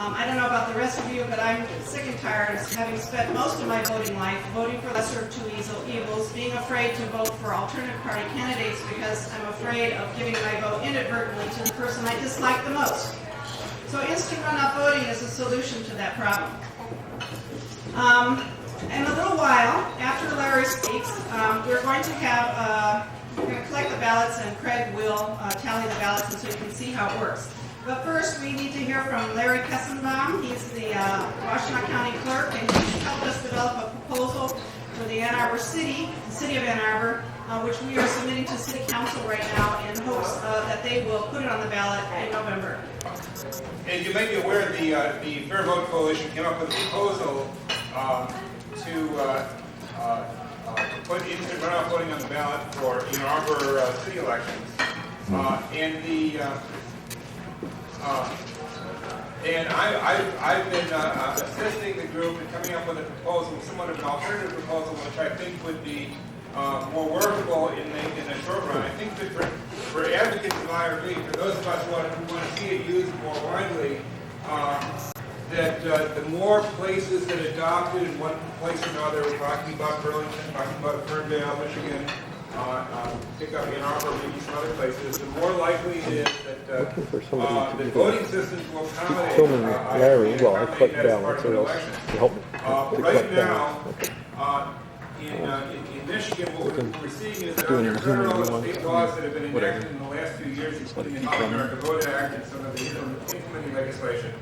I don't know about the rest of you, but I'm sick and tired of having spent most of my voting life voting for lesser of two evils, being afraid to vote for alternative party candidates because I'm afraid of giving my vote inadvertently to the person I dislike the most. So instant runoff voting is a solution to that problem. In a little while, after Larry speaks, we're going to collect the ballots, and Craig will tally the ballots so you can see how it works. But first, we need to hear from Larry Kestenbaum. He's the Washtenaw County Clerk, and he helped us develop a proposal for the Ann Arbor City, the City of Ann Arbor, which we are submitting to City Council right now in hopes that they will put it on the ballot in November. And you may be aware the Fair Vote Coalition came up with a proposal to put instant runoff voting on the ballot for Ann Arbor city elections. I've been assisting the group in coming up with a proposal, somewhat of an alternative proposal, which I think would be more workable in the short run. I think that for advocates of IRV, for those of us who want to see it used more widely, that the more places that adopt it in one place or another, we're talking about Burlington, talking about Ferndale, Michigan, pick up Ann Arbor, maybe some other places, the more likely it is that the voting systems will accommodate Larry, well, I collect ballots, or else to help me. Right now, in Michigan, what we're seeing is that under federal and state laws that have been enacted in the last few years, including the America Vote Act and some of the implementing legislation,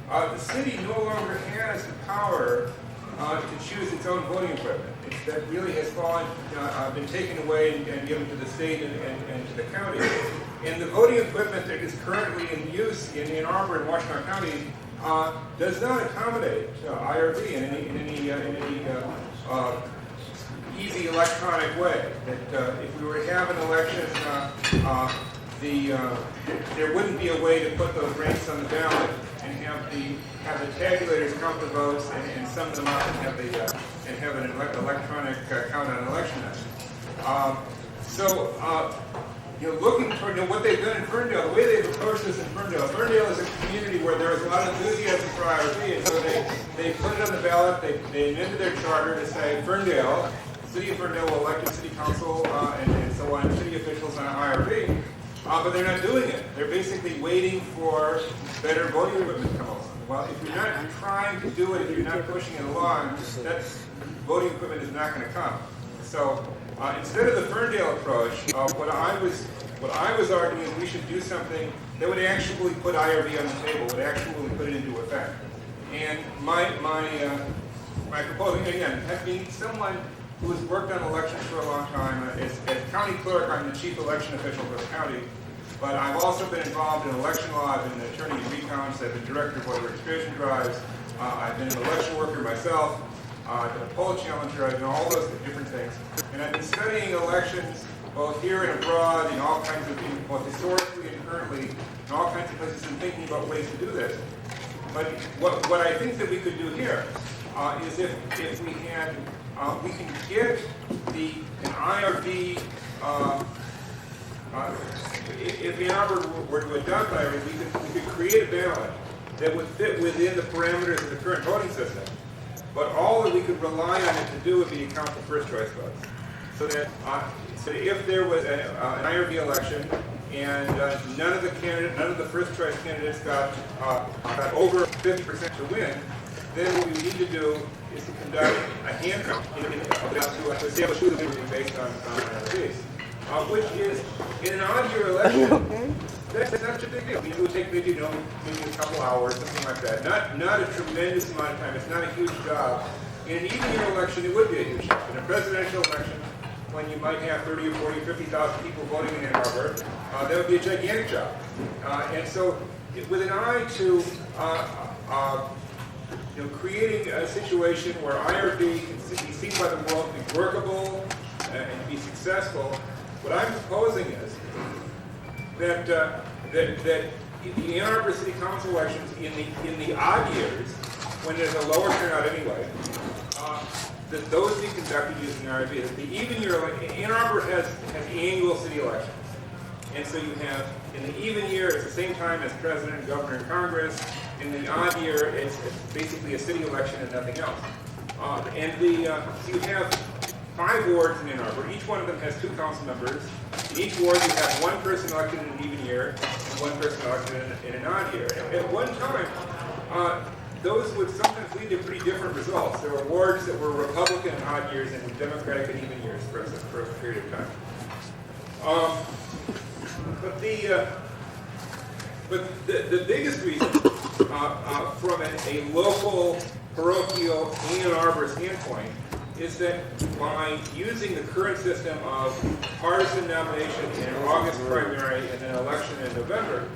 the city no longer has the power to choose its own voting equipment. That really has been taken away and given to the state and to the county. And the voting equipment that is currently in use in Ann Arbor and Washtenaw County does not accommodate IRV in any easy electronic way. That if we were to have an election, there wouldn't be a way to put those ranks on the ballot and have the tabulators count the votes and sum them up and have an electronic count on election night. Looking for what they've done in Ferndale, the way they've approached this in Ferndale. Ferndale is a community where there is a lot of enthusiasm for IRV, and so they put it on the ballot. They amended their charter to say Ferndale, City of Ferndale will elect a city council and so on, city officials on IRV. But they're not doing it. They're basically waiting for better voting equipment to come along. Well, if you're not trying to do it, if you're not pushing it along, that voting equipment is not going to come. So instead of the Ferndale approach, what I was arguing is we should do something that would actually put IRV on the table, would actually put it into effect. And my proposal, again, being someone who has worked on elections for a long time. As county clerk, I'm the chief election official for the county, but I've also been involved in election law. I've been an attorney in recounts. I've been director of voter registration drives. I've been an election worker myself. I've been a poll challenger. I've done all those different things. And I've been studying elections both here and abroad in all kinds of things, both historically and currently, in all kinds of places, and thinking about ways to do this. But what I think that we could do here is if we had we can get an IRV, if Ann Arbor were to adopt IRV, we could create a ballot that would fit within the parameters of the current voting system. But all that we could rely on it to do would be to count the first choice votes. So that if there was an IRV election and none of the first choice candidates got over 50% to win, then what we need to do is to conduct a hand count to establish who the winner is based on IRVs, which is, in an odd-year election, that's not such a big deal. It would take maybe a couple hours, something like that. Not a tremendous amount of time. It's not a huge job. In an even-year election, it would be a huge job. In a presidential election, when you might have 30 or 40, 50,000 people voting in Ann Arbor, that would be a gigantic job. And so, with an eye to creating a situation where IRV can be seen by the world, be workable, and be successful, what I'm proposing is that the Ann Arbor City Council elections in the odd years, when there's a lower turnout anyway, that those be conducted using IRV. That the even year, Ann Arbor has annual city elections, and so you have in the even year, it's the same time as president, governor, and Congress. In the odd year, it's basically a city election and nothing else. So you have 5 wards in Ann Arbor. Each one of them has 2 council members. In each ward, you have 1 person elected in an even year and 1 person elected in an odd year. At one time, those would sometimes lead to pretty different results. There were wards that were Republican in odd years and Democratic in even years for a period of time. But the biggest reason from a local, parochial, Ann Arbor standpoint is that by using the current system of partisan nomination in an August primary and then election in November,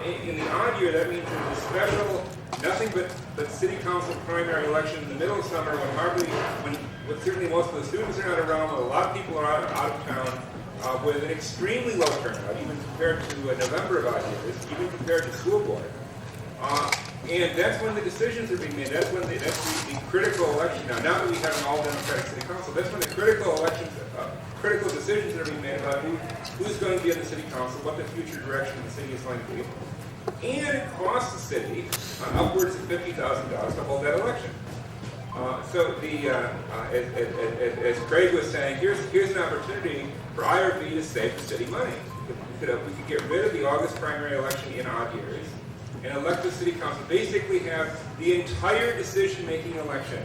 in the odd year, that means there's a special, nothing but city council primary election in the middle of summer when certainly most of the students are not around, when a lot of people are out of town, with an extremely low turnout, even compared to a November of odd years, even compared to school board. And that's when the decisions are being made. That's the critical election now. Now that we have an all-Democratic city council, that's when the critical decisions are being made about who's going to be in the city council, what the future direction of the city is going to be. And it costs the city upwards of $50,000 to hold that election. As Craig was saying, here's an opportunity for IRV to save the city money. We could get rid of the August primary election in odd years and elect the city council. Basically have the entire decision-making election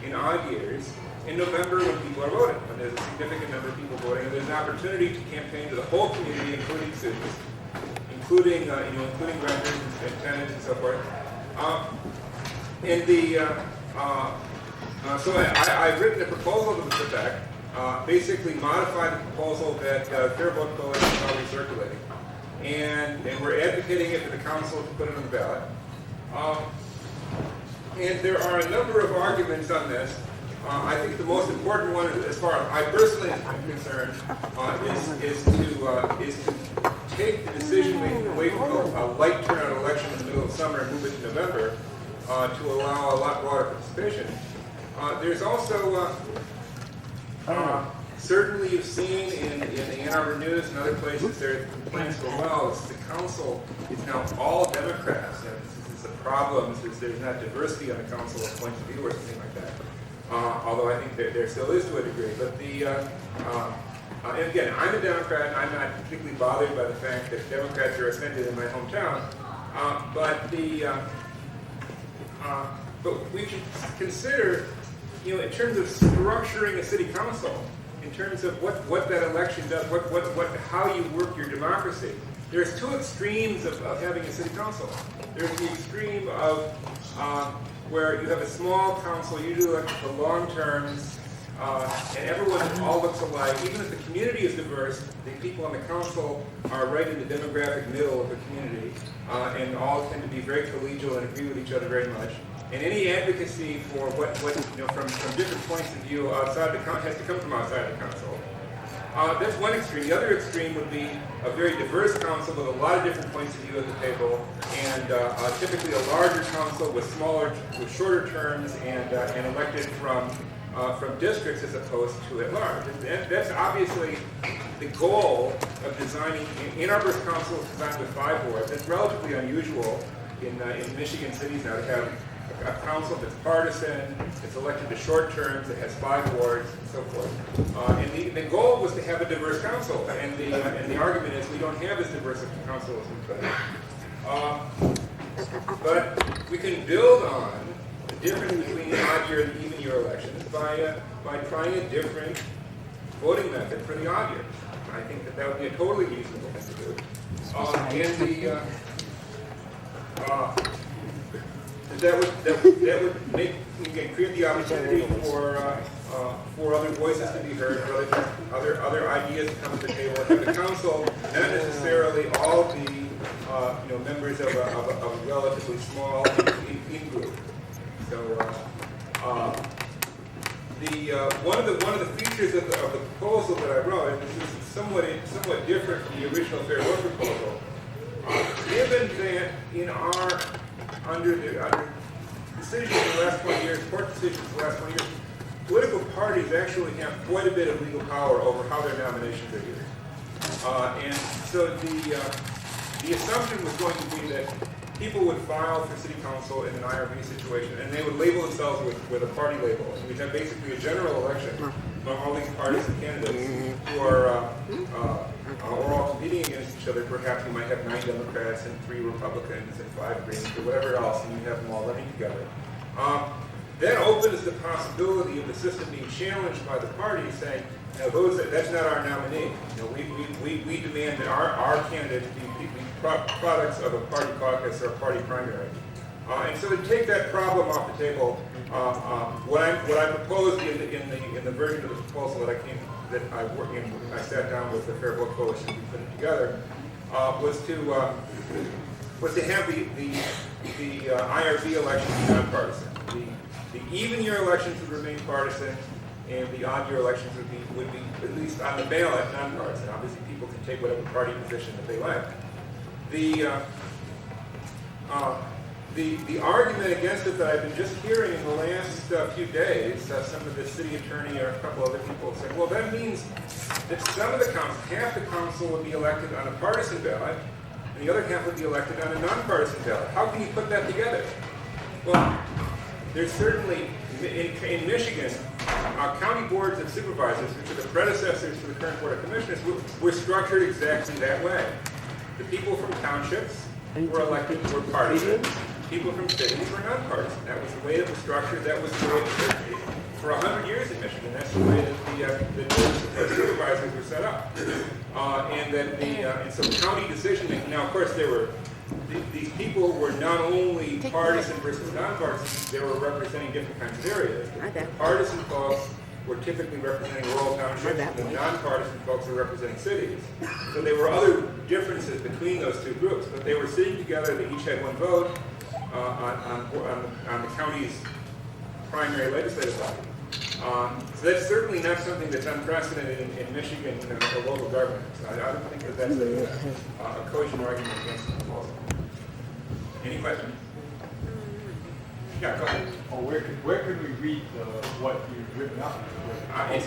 in odd years in November when people are voting, when there's a significant number of people voting, and there's an opportunity to campaign to the whole community, including students, including renters and tenants and so forth. So I've written a proposal to the put back, basically modify the proposal that Fair Vote Coalition is already circulating. And we're advocating it for the council to put it on the ballot. And there are a number of arguments on this. I think the most important one, as far as I personally am concerned, is to take the decision making away from a light turnout election in the middle of summer and move it to November to allow a lot broader participation. There's also certainly you've seen in the Ann Arbor News and other places there are complaints for the council is now all Democrats. And this is a problem. There's not diversity on the council of points of view or something like that. Although I think there still is to a degree. But and again, I'm a Democrat. I'm not particularly bothered by the fact that Democrats are offended in my hometown. But we should consider, in terms of structuring a city council, in terms of what that election does, how you work your democracy. There's 2 extremes of having a city council. There's the extreme of where you have a small council, usually elected for long terms, and everyone all looks alike. Even if the community is diverse, the people on the council are right in the demographic middle of the community, and all tend to be very collegial and agree with each other very much. And any advocacy for from different points of view outside the council has to come from outside the council. That's one extreme. The other extreme would be a very diverse council with a lot of different points of view at the table, and typically a larger council with shorter terms and elected from districts as opposed to at large. And that's obviously the goal of designing. Ann Arbor's council is designed with 5 wards. It's relatively unusual in Michigan cities now to have a council that's partisan, it's elected to short terms, it has 5 wards, and so forth. And the goal was to have a diverse council, and the argument is we don't have as diverse a council as we could. But we can build on the difference between the odd year and even year elections by trying a different voting method for the odd year. I think that would be a totally reasonable thing to do. That would make create the opportunity for other voices to be heard, for other ideas to come to the table. And the council not necessarily all be members of a relatively small in group. So one of the features of the proposal that I wrote, and this is somewhat different from the original Fair Vote proposal, given that in our under decisions in the last 20 years, court decisions in the last 20 years, political parties actually have quite a bit of legal power over how their nominations are used. And so the assumption was going to be that people would file for city council in an IRB situation, and they would label themselves with a party label. And we'd have basically a general election among all these partisan candidates who are all competing against each other. Perhaps you might have 9 Democrats and 3 Republicans and 5 Greens or whatever else, and you have them all running together. That opens the possibility of the system being challenged by the party, saying, that's not our nominee. We demand that our candidates be products of a party caucus or a party primary. And so to take that problem off the table, what I proposed in the version of the proposal that I worked in, I sat down with the Fair Vote Coalition and put it together, was to have the IRB election be nonpartisan. The even year elections would remain partisan, and the odd year elections would be at least on the ballot nonpartisan. Obviously, people can take whatever party position that they like. The argument against it that I've been just hearing in the last few days, some of the city attorney or a couple other people said, well, that means that some of the council, half the council would be elected on a partisan ballot, and the other half would be elected on a nonpartisan ballot. How can you put that together? Well, there's certainly, in Michigan, county boards of supervisors, which are the predecessors to the current Board of Commissioners, were structured exactly that way. The people from townships were elected, were partisan. People from cities were nonpartisan. That was the way it was structured. That was the way it should be. For 100 years in Michigan, that's the way that the boards of supervisors were set up. And so county decision making. Now, of course, these people were not only partisan versus nonpartisan, they were representing different kinds of areas. The partisan folks were typically representing rural townships, and the nonpartisan folks were representing cities. So there were other differences between those two groups, but they were sitting together. They each had one vote on the county's primary legislative body. So that's certainly not something that's unprecedented in Michigan for local government. So I don't think that that's a cogent argument against the proposal. Any questions? Yeah, go ahead. Where can we read what you've written up? It's